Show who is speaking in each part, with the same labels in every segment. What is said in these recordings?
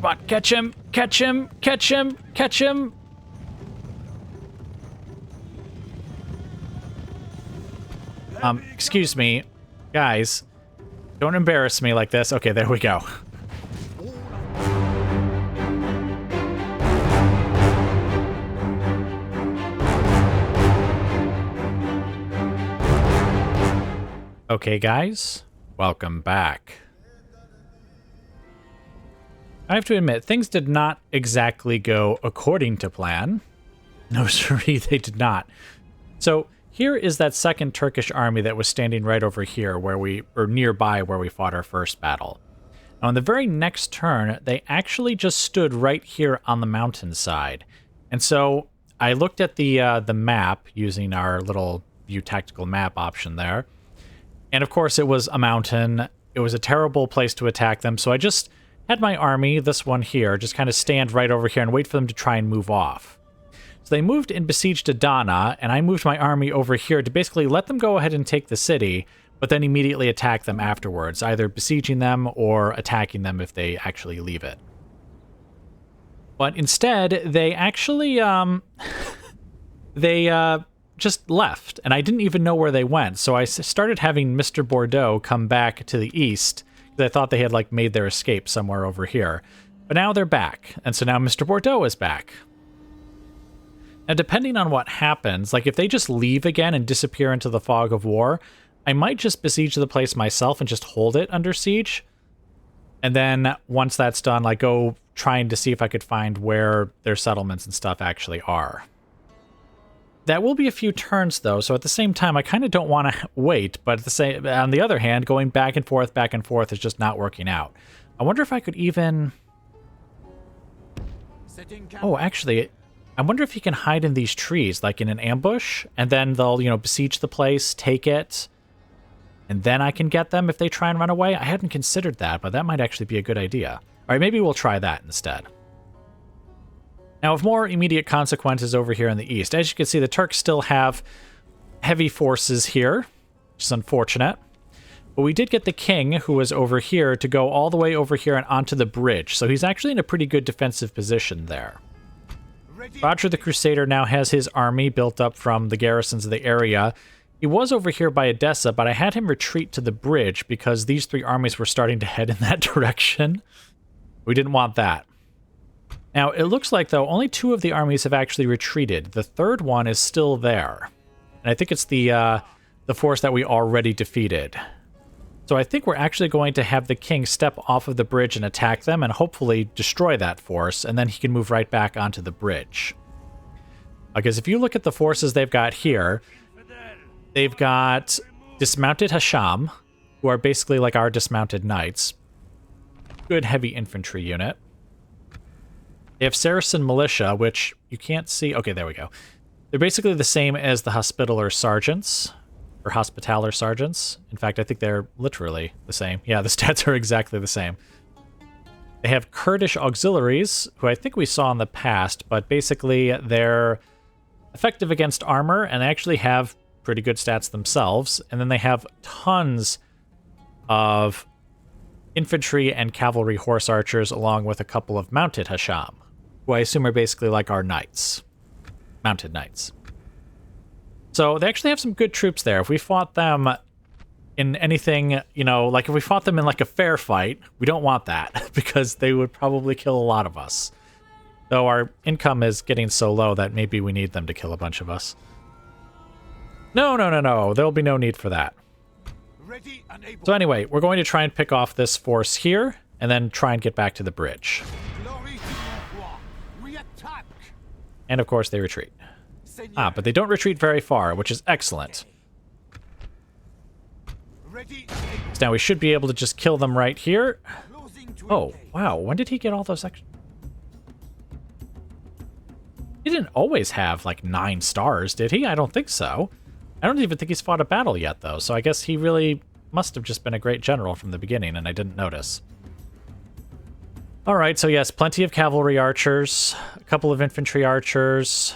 Speaker 1: Come on, catch him, catch him, catch him, catch him. Excuse me, guys. Don't embarrass me like this. Okay, there we go. Okay, guys, welcome back. I have to admit, things did not exactly go according to plan. No, sorry, they did not. So here is that second Turkish army that was standing right over here or nearby where we fought our first battle. Now, on the very next turn, they actually just stood right here on the mountainside. And so I looked at the map using our little view tactical map option there. And of course, it was a mountain. It was a terrible place to attack them. So I just had my army, this one here, just kind of stand right over here and wait for them to try and move off. So they moved and besieged Adana, and I moved my army over here to basically let them go ahead and take the city, but then immediately attack them afterwards, either besieging them or attacking them if they actually leave it. But instead, they actually, just left, and I didn't even know where they went, so I started having Mr. Bordeaux come back to the east, because I thought they had, like, made their escape somewhere over here. But now they're back, and so now Mr. Bordeaux is back. Now, depending on what happens, like, if they just leave again and disappear into the fog of war, I might just besiege the place myself and just hold it under siege. And then, once that's done, like, go trying to see if I could find where their settlements and stuff actually are. That will be a few turns, though, so at the same time, I kind of don't want to wait, but on the other hand, going back and forth is just not working out. I wonder if I could even... Oh, actually, I wonder if he can hide in these trees, like in an ambush, and then they'll, besiege the place, take it, and then I can get them if they try and run away. I hadn't considered that, but that might actually be a good idea. All right, maybe we'll try that instead. Now, of more immediate consequences over here in the east, as you can see, the Turks still have heavy forces here, which is unfortunate. But we did get the king, who was over here, to go all the way over here and onto the bridge, so he's actually in a pretty good defensive position there. Roger the Crusader now has his army built up from the garrisons of the area. He was over here by Edessa, but I had him retreat to the bridge because these three armies were starting to head in that direction. We didn't want that. Now, it looks like, though, only two of the armies have actually retreated. The third one is still there. And I think it's the force that we already defeated. So I think we're actually going to have the king step off of the bridge and attack them and hopefully destroy that force, and then he can move right back onto the bridge. Because if you look at the forces they've got here, they've got dismounted Hasham, who are basically like our dismounted knights. Good heavy infantry unit. They have Saracen militia, which you can't see. Okay, there we go. They're basically the same as the Hospitaller sergeants, or Hospitaller sergeants. In fact, I think they're literally the same. Yeah, the stats are exactly the same. They have Kurdish auxiliaries, who I think we saw in the past, but basically they're effective against armor, and they actually have pretty good stats themselves. And then they have tons of infantry and cavalry horse archers, along with a couple of mounted Hasham, who I assume are basically like our knights. Mounted knights. So they actually have some good troops there. If we fought them in anything, like if we fought them in like a fair fight, we don't want that, because they would probably kill a lot of us. Though our income is getting so low that maybe we need them to kill a bunch of us. No. There'll be no need for that. So anyway, we're going to try and pick off this force here, and then try and get back to the bridge. And of course they retreat. But they don't retreat very far, which is excellent. So now we should be able to just kill them right here. Oh, wow, when did he get all those extra... He didn't always have, like, 9 stars, did he? I don't think so. I don't even think he's fought a battle yet, though, so I guess he really must have just been a great general from the beginning, and I didn't notice. Alright, so yes, plenty of cavalry archers, a couple of infantry archers,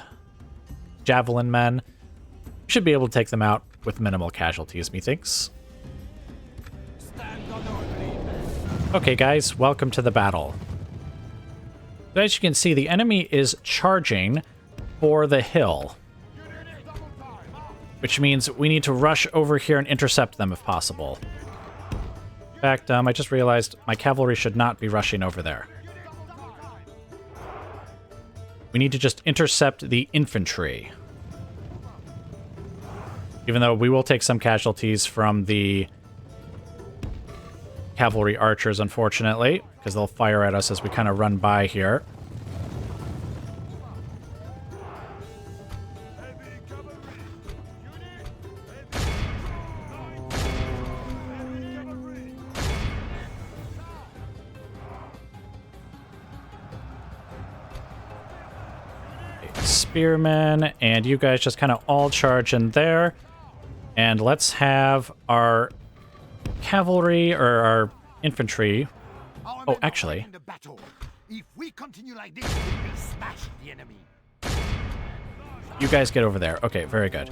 Speaker 1: javelin men. Should be able to take them out with minimal casualties, methinks. Okay, guys, welcome to the battle. So as you can see, the enemy is charging for the hill, which means we need to rush over here and intercept them if possible. In fact, I just realized my cavalry should not be rushing over there. We need to just intercept the infantry. Even though we will take some casualties from the cavalry archers, unfortunately, because they'll fire at us as we kind of run by here. Spearmen, and you guys just kind of all charge in there. And let's have our cavalry, or our infantry. Oh, actually.
Speaker 2: If we continue like this, we will smash the enemy.
Speaker 1: You guys get over there. Okay, very good.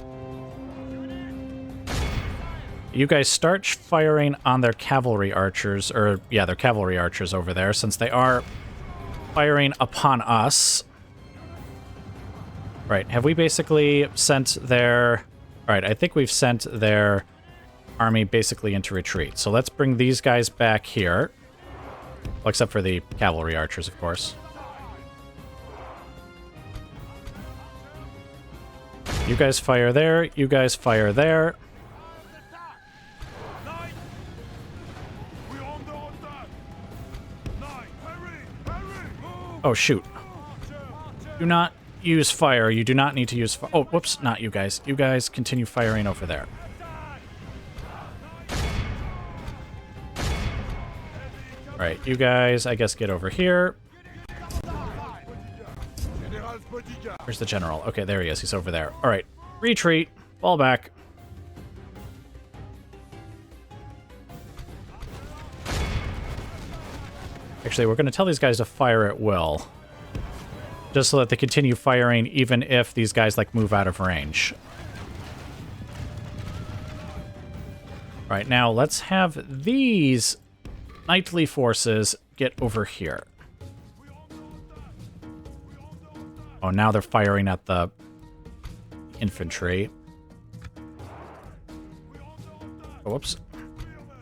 Speaker 1: You guys start firing on their cavalry archers, or yeah, their cavalry archers over there, since they are firing upon us. Right, have we basically sent their... Alright, I think we've sent their army basically into retreat. So let's bring these guys back here. Well, except for the cavalry archers, of course. You guys fire there, you guys fire there. Oh, shoot. Do not use fire. You do not need to use fire. Oh, whoops, not you guys. You guys continue firing over there. Right, you guys, I guess, get over here. Where's the general? Okay, there he is. He's over there. All right, retreat. Fall back. Actually, we're going to tell these guys to fire at will. Just so that they continue firing even if these guys, like, move out of range. Right, now let's have these knightly forces get over here. Oh, now they're firing at the infantry. Oh, whoops.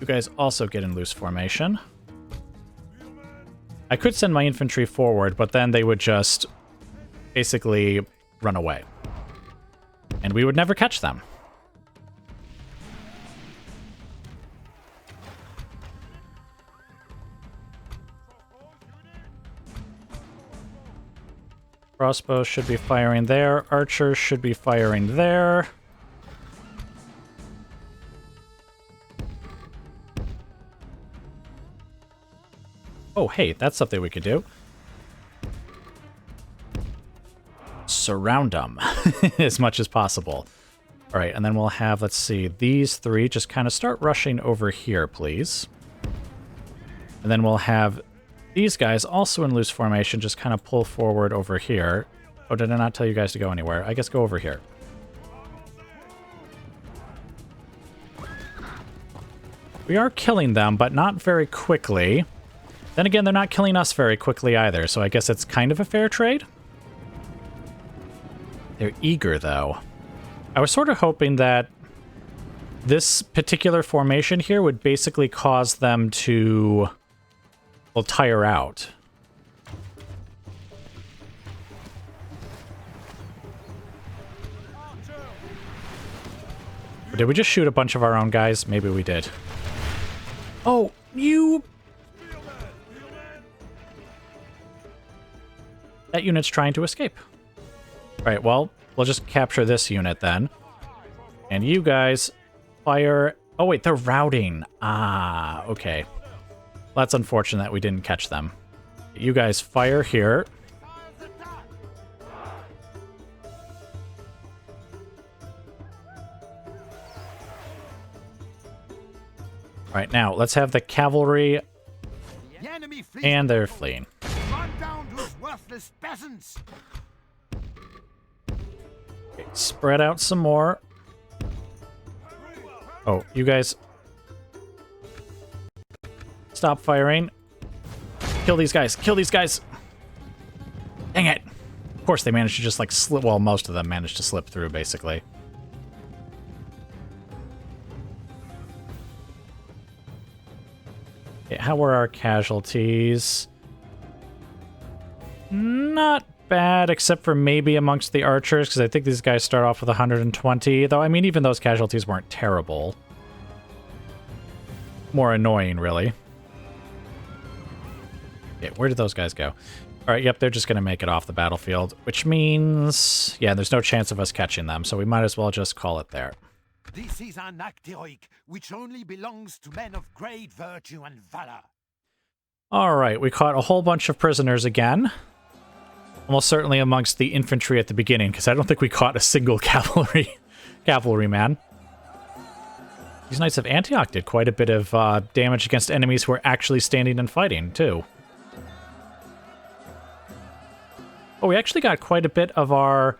Speaker 1: You guys also get in loose formation. I could send my infantry forward, but then they would just basically run away. And we would never catch them. Crossbows should be firing there. Archers should be firing there. Oh, hey, that's something we could do. Surround them as much as possible. All right, and then we'll have, let's see, these three just kind of start rushing over here, please. And then we'll have these guys also in loose formation just kind of pull forward over here. Oh, did I not tell you guys to go anywhere? I guess go over here. We are killing them, but not very quickly. Then again, they're not killing us very quickly either, so I guess it's kind of a fair trade. They're eager, though. I was sort of hoping that this particular formation here would basically cause them to, well, tire out. Or did we just shoot a bunch of our own guys? Maybe we did. Oh, you... That unit's trying to escape. Alright, well, we'll just capture this unit then. And you guys fire... Oh, wait, they're routing. Ah, okay. Well, that's unfortunate that we didn't catch them. You guys fire here. Alright, now, let's have the cavalry... And they're fleeing.
Speaker 2: Run down those worthless peasants.
Speaker 1: Okay, spread out some more. Oh, you guys... Stop firing. Kill these guys. Kill these guys. Dang it! Of course, they managed to just, like, slip... Well, most of them managed to slip through, basically. Okay, how were our casualties? Not bad, except for maybe amongst the archers, because I think these guys start off with 120, though, I mean, even those casualties weren't terrible. More annoying, really. Okay, where did those guys go? Alright, yep, they're just going to make it off the battlefield, which means... Yeah, there's no chance of us catching them, so we might as well just call it there.
Speaker 2: This is an act heroic, which only belongs to men of great virtue and valor.
Speaker 1: Alright, we caught a whole bunch of prisoners again. Almost certainly amongst the infantry at the beginning, because I don't think we caught a single cavalryman. These Knights of Antioch did quite a bit of damage against enemies who were actually standing and fighting, too. Oh, we actually got quite a bit of our...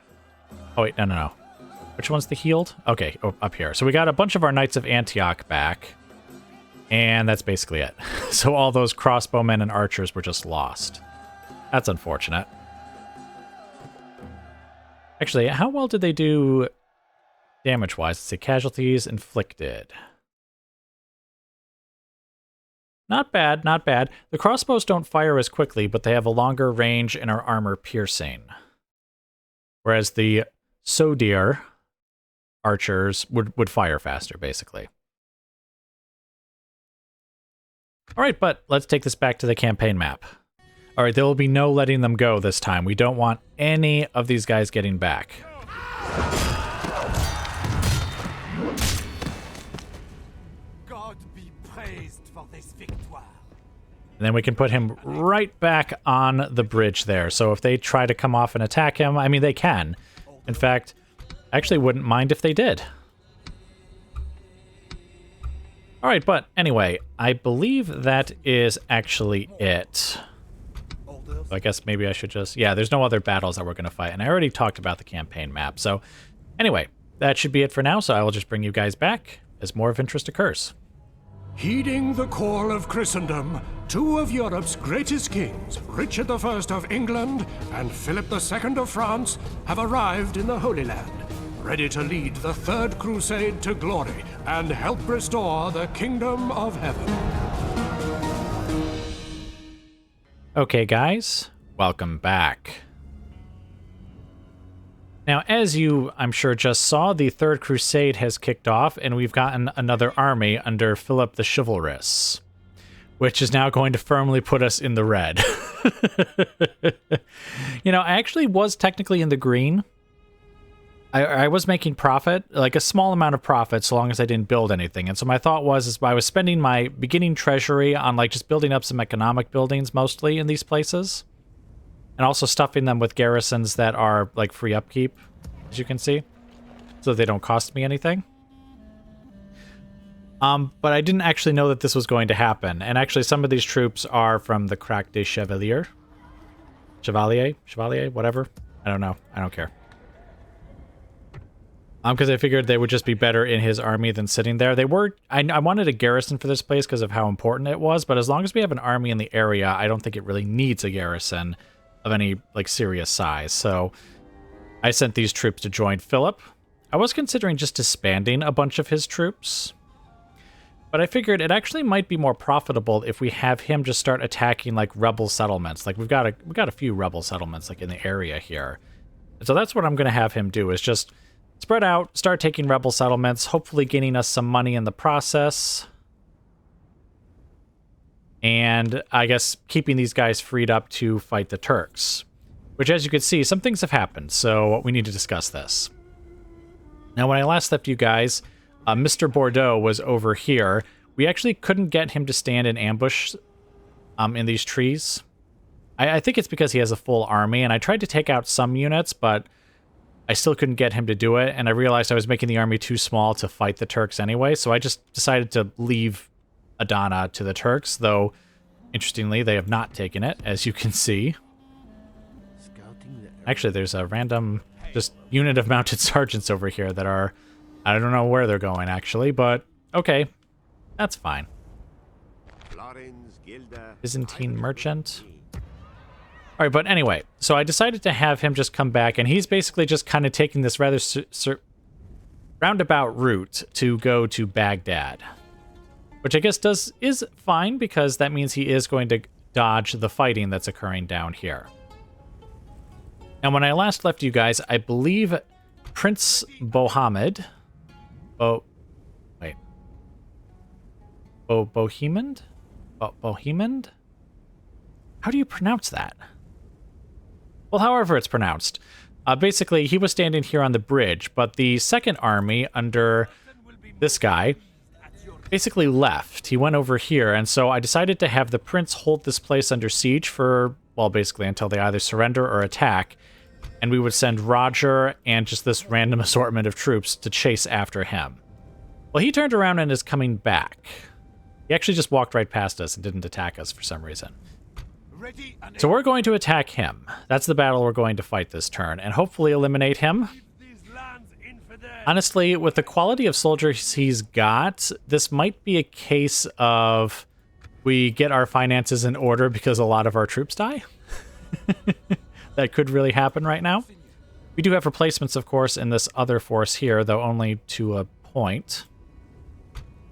Speaker 1: Oh, wait, no. Which one's the healed? Okay, up here. So we got a bunch of our Knights of Antioch back. And that's basically it. So all those crossbowmen and archers were just lost. That's unfortunate. Actually, how well did they do damage-wise? Let's see, casualties inflicted. Not bad, not bad. The crossbows don't fire as quickly, but they have a longer range and are armor piercing. Whereas the Sodier archers would fire faster, basically. Alright, but let's take this back to the campaign map. Alright, there will be no letting them go this time. We don't want any of these guys getting back.
Speaker 2: God be praised for this victoire.
Speaker 1: And then we can put him right back on the bridge there. So if they try to come off and attack him, I mean, they can. In fact, I actually wouldn't mind if they did. Alright, but anyway, I believe that is actually it. So I guess maybe I should just... Yeah, there's no other battles that we're going to fight. And I already talked about the campaign map. So anyway, that should be it for now. So I will just bring you guys back as more of interest occurs.
Speaker 3: Heeding the call of Christendom, two of Europe's greatest kings, Richard I of England and Philip II of France, have arrived in the Holy Land, ready to lead the Third Crusade to glory and help restore the Kingdom of Heaven.
Speaker 1: Okay, guys, welcome back. Now, as you, I'm sure, just saw, the Third Crusade has kicked off, and we've gotten another army under Philip the Chivalrous, which is now going to firmly put us in the red. You know, I actually was technically in the green. I was making profit, like a small amount of profit, so long as I didn't build anything. And so my thought was, I was spending my beginning treasury on, like, just building up some economic buildings, mostly, in these places. And also stuffing them with garrisons that are, like, free upkeep, as you can see. So they don't cost me anything. But I didn't actually know that this was going to happen. And actually, some of these troops are from the Crac des Chevaliers. Chevalier? Whatever. I don't know. I don't care. Because I figured they would just be better in his army than sitting there. They were... I wanted a garrison for this place because of how important it was. But as long as we have an army in the area, I don't think it really needs a garrison of any, like, serious size. So I sent these troops to join Philip. I was considering just disbanding a bunch of his troops, but I figured it actually might be more profitable if we have him just start attacking, like, rebel settlements. Like, we've got a few rebel settlements, like, in the area here. And so that's what I'm going to have him do, is just spread out, start taking rebel settlements, hopefully gaining us some money in the process. And I guess keeping these guys freed up to fight the Turks. Which, as you can see, some things have happened, so we need to discuss this. Now, when I last left you guys, Mr. Bordeaux was over here. We actually couldn't get him to stand in ambush in these trees. I think it's because he has a full army, and I tried to take out some units, but I still couldn't get him to do it, and I realized I was making the army too small to fight the Turks anyway, so I just decided to leave Adana to the Turks, though, interestingly, they have not taken it, as you can see. Actually, there's a random just unit of mounted sergeants over here that are... I don't know where they're going, actually, but okay. That's fine. Byzantine merchant. All right, but anyway, so I decided to have him just come back, and he's basically just kind of taking this rather roundabout route to go to Baghdad, which I guess is fine because that means he is going to dodge the fighting that's occurring down here. And when I last left you guys, I believe Prince Bohemond, Bohemond? How do you pronounce that? Well, however it's pronounced. Basically, he was standing here on the bridge, but the second army under this guy basically left. He went over here, and so I decided to have the prince hold this place under siege for, well, basically until they either surrender or attack, and we would send Roger and just this random assortment of troops to chase after him. Well, he turned around and is coming back. He actually just walked right past us and didn't attack us for some reason. So we're going to attack him. That's the battle we're going to fight this turn, and hopefully eliminate him. Honestly, with the quality of soldiers he's got, this might be a case of we get our finances in order because a lot of our troops die. That could really happen right now. We do have replacements, of course, in this other force here, though only to a point.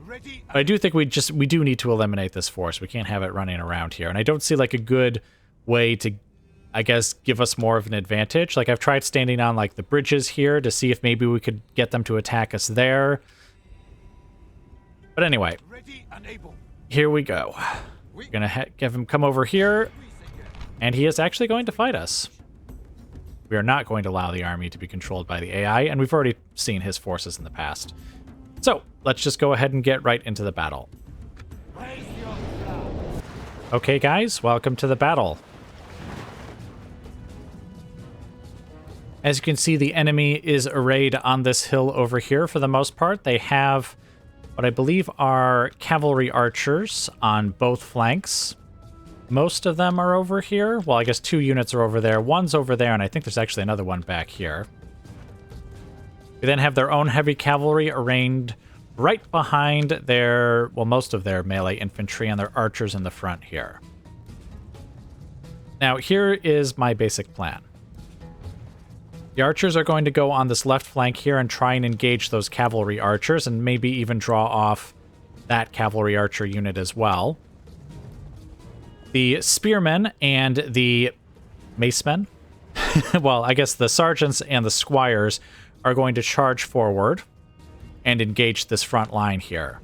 Speaker 1: But I do think we do need to eliminate this force. We can't have it running around here. And I don't see like a good way to, I guess, give us more of an advantage. Like I've tried standing on like the bridges here to see if maybe we could get them to attack us there. But anyway, here we go. We're going to have him come over here. And he is actually going to fight us. We are not going to allow the army to be controlled by the AI. And we've already seen his forces in the past. So, let's just go ahead and get right into the battle. Okay, guys, welcome to the battle. As you can see, the enemy is arrayed on this hill over here for the most part. They have what I believe are cavalry archers on both flanks. Most of them are over here. Well, I guess 2 units are over there. One's over there, and I think there's actually another one back here. They then have their own heavy cavalry arranged right behind their, well, most of their melee infantry and their archers in the front here. Now, here is my basic plan. The archers are going to go on this left flank here and try and engage those cavalry archers and maybe even draw off that cavalry archer unit as well. The spearmen and the macemen, well, I guess the sergeants and the squires are going to charge forward and engage this front line here.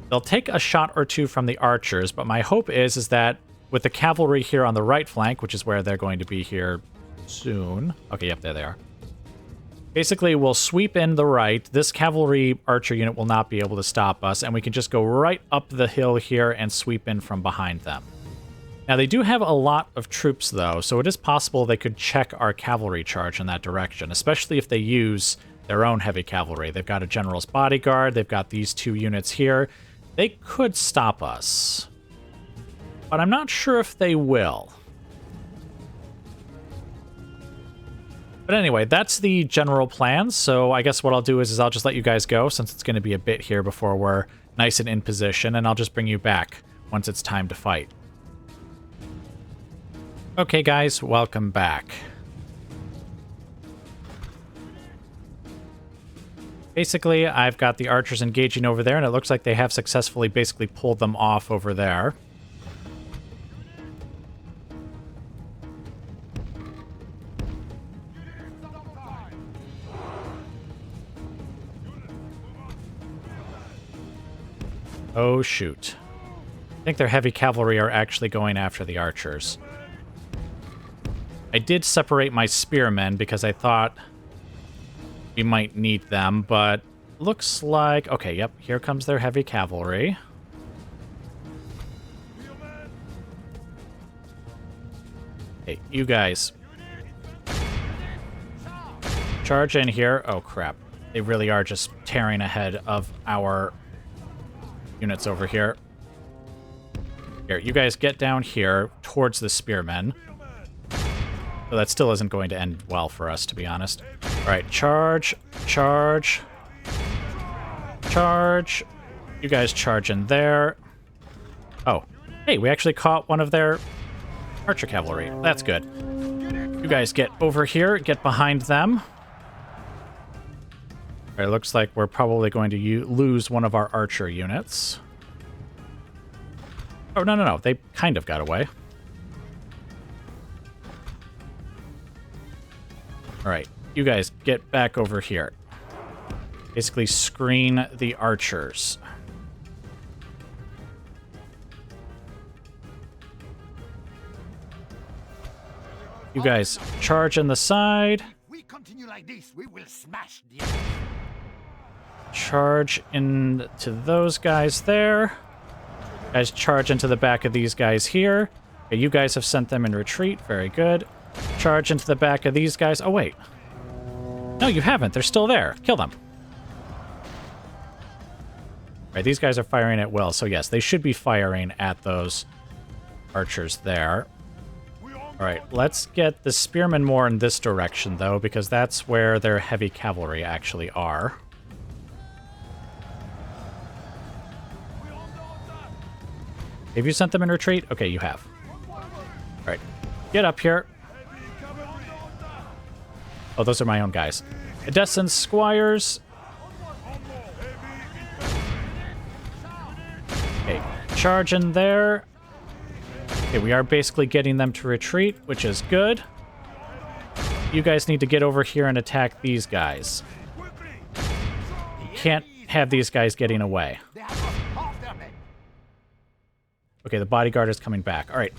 Speaker 1: They'll take a shot or two from the archers, but my hope is that with the cavalry here on the right flank, which is where they're going to be here soon. Okay, yep, there they are. Basically, we'll sweep in the right. This cavalry archer unit will not be able to stop us, and we can just go right up the hill here and sweep in from behind them. Now, they do have a lot of troops, though, so it is possible they could check our cavalry charge in that direction, especially if they use their own heavy cavalry. They've got a general's bodyguard. They've got these 2 units here. They could stop us, but I'm not sure if they will. But anyway, that's the general plan, so I guess what I'll do is I'll just let you guys go, since it's going to be a bit here before we're nice and in position, and I'll just bring you back once it's time to fight. Okay, guys, welcome back. Basically, I've got the archers engaging over there, and it looks like they have successfully basically pulled them off over there. Oh, shoot. I think their heavy cavalry are actually going after the archers. I did separate my spearmen because I thought we might need them, but looks like... Okay, yep, here comes their heavy cavalry. Hey, you guys. Charge in here. Oh, crap. They really are just tearing ahead of our units over here. Here, you guys get down here towards the spearmen. So that still isn't going to end well for us, to be honest. All right, charge, charge, charge. You guys charge in there. Oh, hey, we actually caught one of their Archer cavalry. That's good. You guys get over here. Get behind them. All right, looks like we're probably going to lose one of our archer units. Oh, no, no, no. They kind of got away. All right. You guys get back over here. Basically screen the archers. You guys charge in the side.
Speaker 2: If we continue like this, we will smash the enemy.
Speaker 1: Charge into those guys there. Guys charge into the back of these guys here. Okay, you guys have sent them in retreat. Very good. Charge into the back of these guys. Oh, wait. No, you haven't. They're still there. Kill them. All right, these guys are firing at will. So, yes, they should be firing at those archers there. All right, let's get the spearmen more in this direction, though, because that's where their heavy cavalry actually are. Have you sent them in retreat? Okay, you have. All right, get up here. Oh, those are my own guys. Edessa squires. Okay, charge in there. Okay, we are basically getting them to retreat, which is good. You guys need to get over here and attack these guys. You can't have these guys getting away. Okay, the bodyguard is coming back. All right.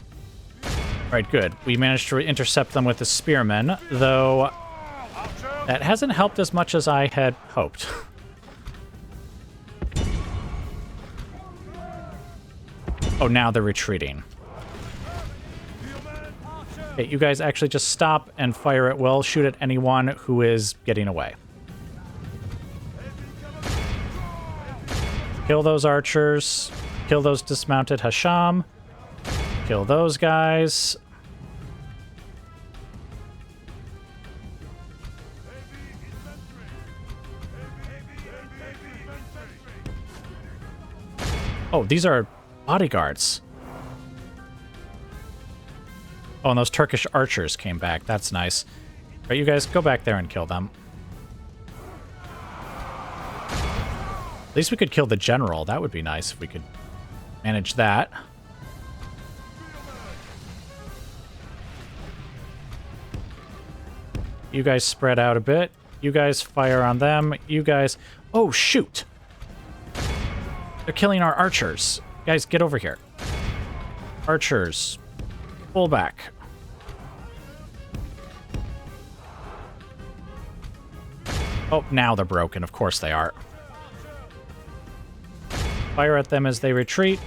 Speaker 1: All right, good. We managed to intercept them with the spearmen, though that hasn't helped as much as I had hoped. Oh, now they're retreating. Okay, you guys actually just stop and fire at will. Shoot at anyone who is getting away. Kill those archers. Kill those dismounted Hasham. Kill those guys. Oh, these are bodyguards. Oh, and those Turkish archers came back. That's nice. All right, you guys, go back there and kill them. At least we could kill the general. That would be nice if we could manage that. You guys spread out a bit. You guys fire on them. You guys... Oh, shoot! They're killing our archers. Guys, get over here. Archers. Pull back. Oh, now they're broken. Of course they are. Fire at them as they retreat.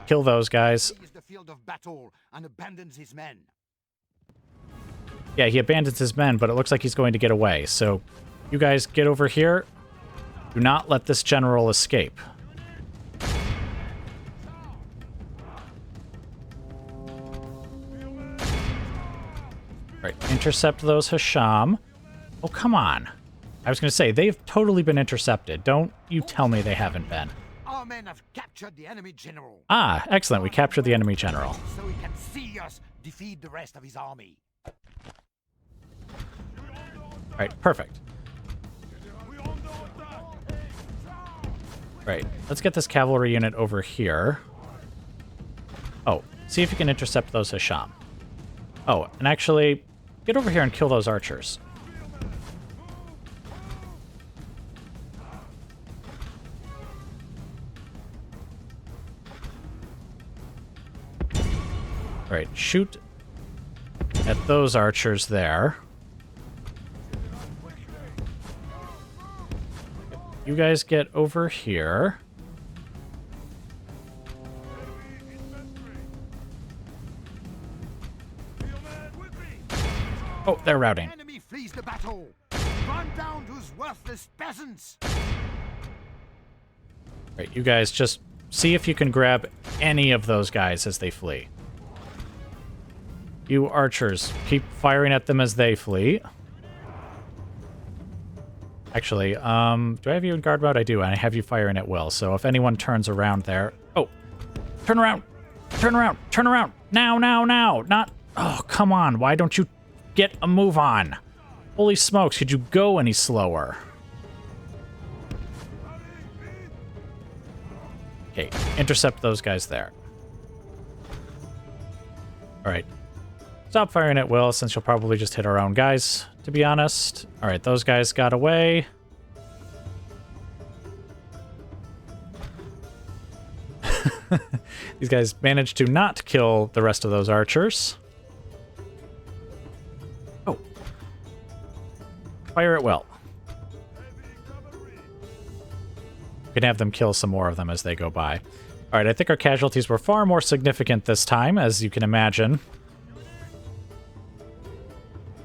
Speaker 1: Kill those guys.
Speaker 2: The field of battle and abandons his men.
Speaker 1: Yeah, he abandons his men, but it looks like he's going to get away. So, you guys get over here. Do not let this general escape. Right, intercept those Hasham. Oh, come on. I was going to say, they've totally been intercepted. Don't you tell me they haven't been.
Speaker 2: Our men have captured the enemy general.
Speaker 1: Ah, excellent. We captured the enemy general.
Speaker 2: So he can see us defeat the rest of his army.
Speaker 1: All right, perfect. Right, let's get this cavalry unit over here. Oh, see if you can intercept those Hasham. Oh, and actually, get over here and kill those archers. All right, shoot at those archers there. You guys get over here. Oh, they're routing.
Speaker 2: Enemy flees the battle. Run down those worthless peasants.
Speaker 1: Right, you guys just see if you can grab any of those guys as they flee. You archers, keep firing at them as they flee. Actually, do I have you in guard mode? I do, and I have you firing at will. So if anyone turns around there... Oh! Turn around! Turn around. Turn around. Now, now, now. Not... Oh, come on. Why don't you get a move on? Holy smokes, could you go any slower? Okay, intercept those guys there. Alright. Stop firing at will, since you'll probably just hit our own guys, to be honest. Alright, those guys got away. These guys managed to not kill the rest of those archers. Oh. Fire at will. We can have them kill some more of them as they go by. Alright, I think our casualties were far more significant this time, as you can imagine.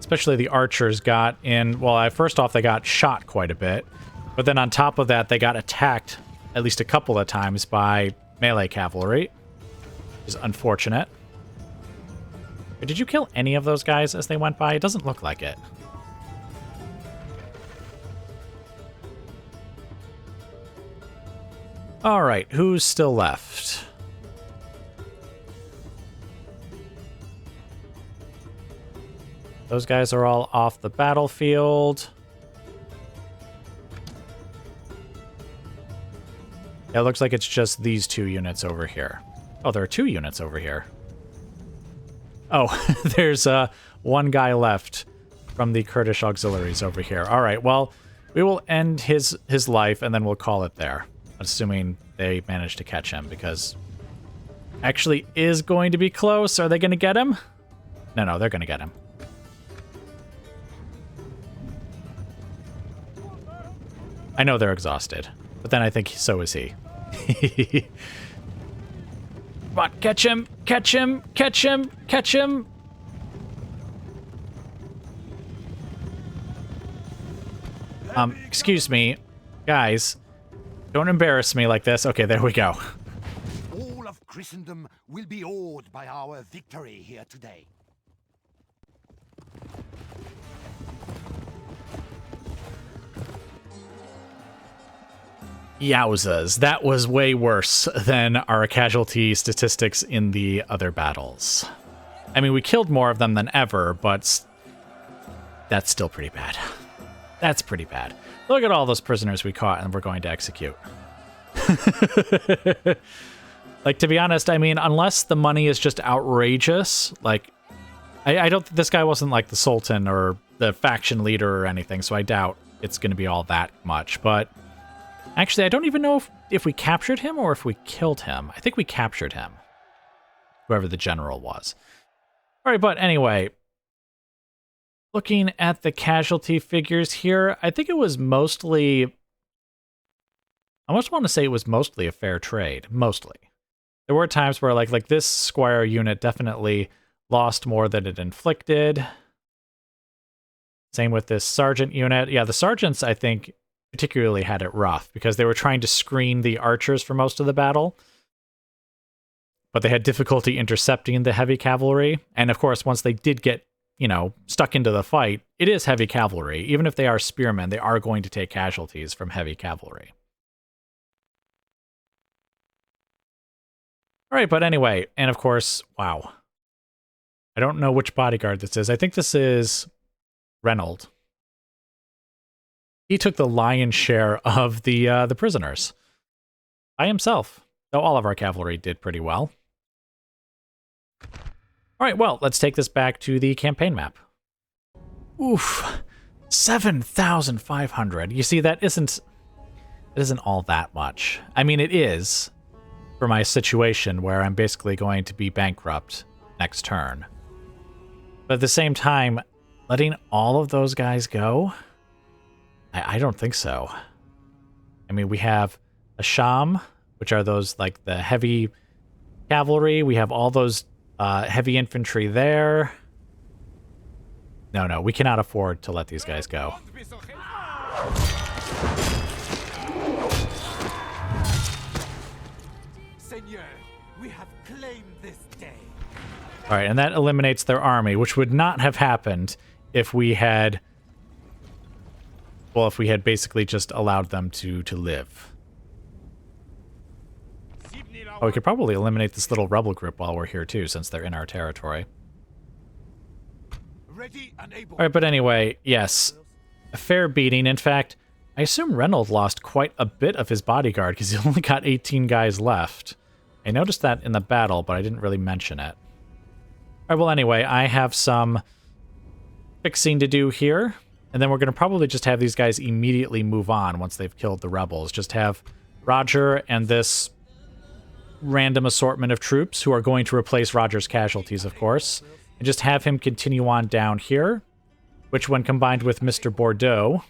Speaker 1: Especially the archers got in... Well, first off, they got shot quite a bit. But then on top of that, they got attacked at least a couple of times by melee cavalry. Which is unfortunate. But did you kill any of those guys as they went by? It doesn't look like it. Alright, who's still left? Those guys are all off the battlefield. Yeah, it looks like it's just these 2 units over here. Oh, there are 2 units over here. Oh, there's one guy left from the Kurdish auxiliaries over here. Alright, well, we will end his life and then we'll call it there. Assuming they manage to catch him, because actually is going to be close. Are they going to get him? No, they're going to get him. I know they're exhausted, but then I think so is he. Come on, catch him, catch him, catch him, catch him. Excuse me, guys. Don't embarrass me like this. Okay, there we go.
Speaker 2: All of Christendom will be awed by our victory here today.
Speaker 1: Yowzas, that was way worse than our casualty statistics in the other battles. I mean, we killed more of them than ever, but that's still pretty bad. That's pretty bad. Look at all those prisoners we caught and we're going to execute. Like, to be honest, I mean, unless the money is just outrageous, like, I don't... This guy wasn't like the Sultan or the faction leader or anything, so I doubt it's going to be all that much, but... Actually, I don't even know if we captured him or if we killed him. I think we captured him. Whoever the general was. Alright, but anyway... Looking at the casualty figures here, I think it was mostly... I almost want to say it was mostly a fair trade. Mostly. There were times where, like this squire unit definitely lost more than it inflicted. Same with this sergeant unit. Yeah, the sergeants, I think, particularly had it rough, because they were trying to screen the archers for most of the battle. But they had difficulty intercepting the heavy cavalry. And of course, once they did get, you know, stuck into the fight, it is heavy cavalry. Even if they are spearmen, they are going to take casualties from heavy cavalry. All right, but anyway, and of course, wow. I don't know which bodyguard this is. I think this is Reynold. He took the lion's share of the prisoners by himself, though all of our cavalry did pretty well. All right, well, let's take this back to the campaign map. Oof, 7,500. You see, it isn't all that much. I mean, it is for my situation where I'm basically going to be bankrupt next turn. But at the same time, letting all of those guys go, I don't think so. I mean, we have a Sham, which are those, like, the heavy cavalry. We have all those heavy infantry there. No, we cannot afford to let these guys go.
Speaker 2: Seigneur, we have claimed this day.
Speaker 1: All right, and that eliminates their army, which would not have happened if we had... Well, if we had basically just allowed them to live. Oh, we could probably eliminate this little rebel group while we're here too, since they're in our territory.
Speaker 2: Ready and able.
Speaker 1: Alright, but anyway, yes. A fair beating. In fact, I assume Reynold lost quite a bit of his bodyguard because he only got 18 guys left. I noticed that in the battle, but I didn't really mention it. Alright, well anyway, I have some fixing to do here. And then we're going to probably just have these guys immediately move on once they've killed the rebels. Just have Roger and this random assortment of troops who are going to replace Roger's casualties, of course. And just have him continue on down here, which when combined with Mr. Bordeaux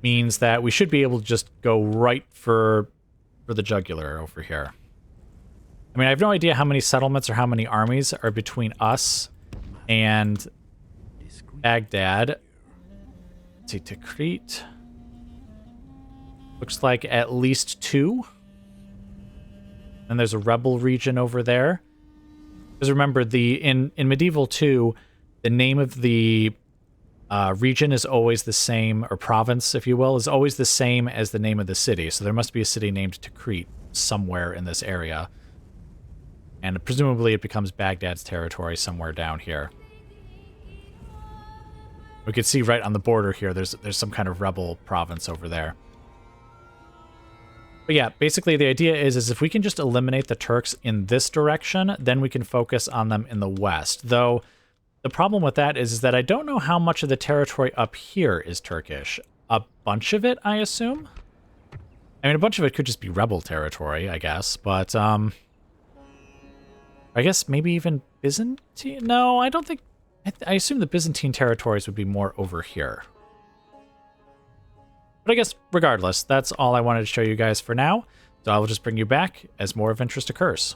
Speaker 1: means that we should be able to just go right for the jugular over here. I mean, I have no idea how many settlements or how many armies are between us and Baghdad. Let's see, Tikrit. Looks like at least 2. And there's a rebel region over there. Because remember, in Medieval 2, the name of the region is always the same, or province, if you will, is always the same as the name of the city. So there must be a city named Tikrit somewhere in this area. And presumably it becomes Baghdad's territory somewhere down here. We could see right on the border here, there's some kind of rebel province over there. But yeah, basically the idea is if we can just eliminate the Turks in this direction, then we can focus on them in the west. Though, the problem with that is that I don't know how much of the territory up here is Turkish. A bunch of it, I assume? I mean, a bunch of it could just be rebel territory, I guess, but, I guess maybe even Byzantine? No, I don't think... I assume the Byzantine territories would be more over here. But I guess, regardless, that's all I wanted to show you guys for now. So I will just bring you back as more of interest occurs.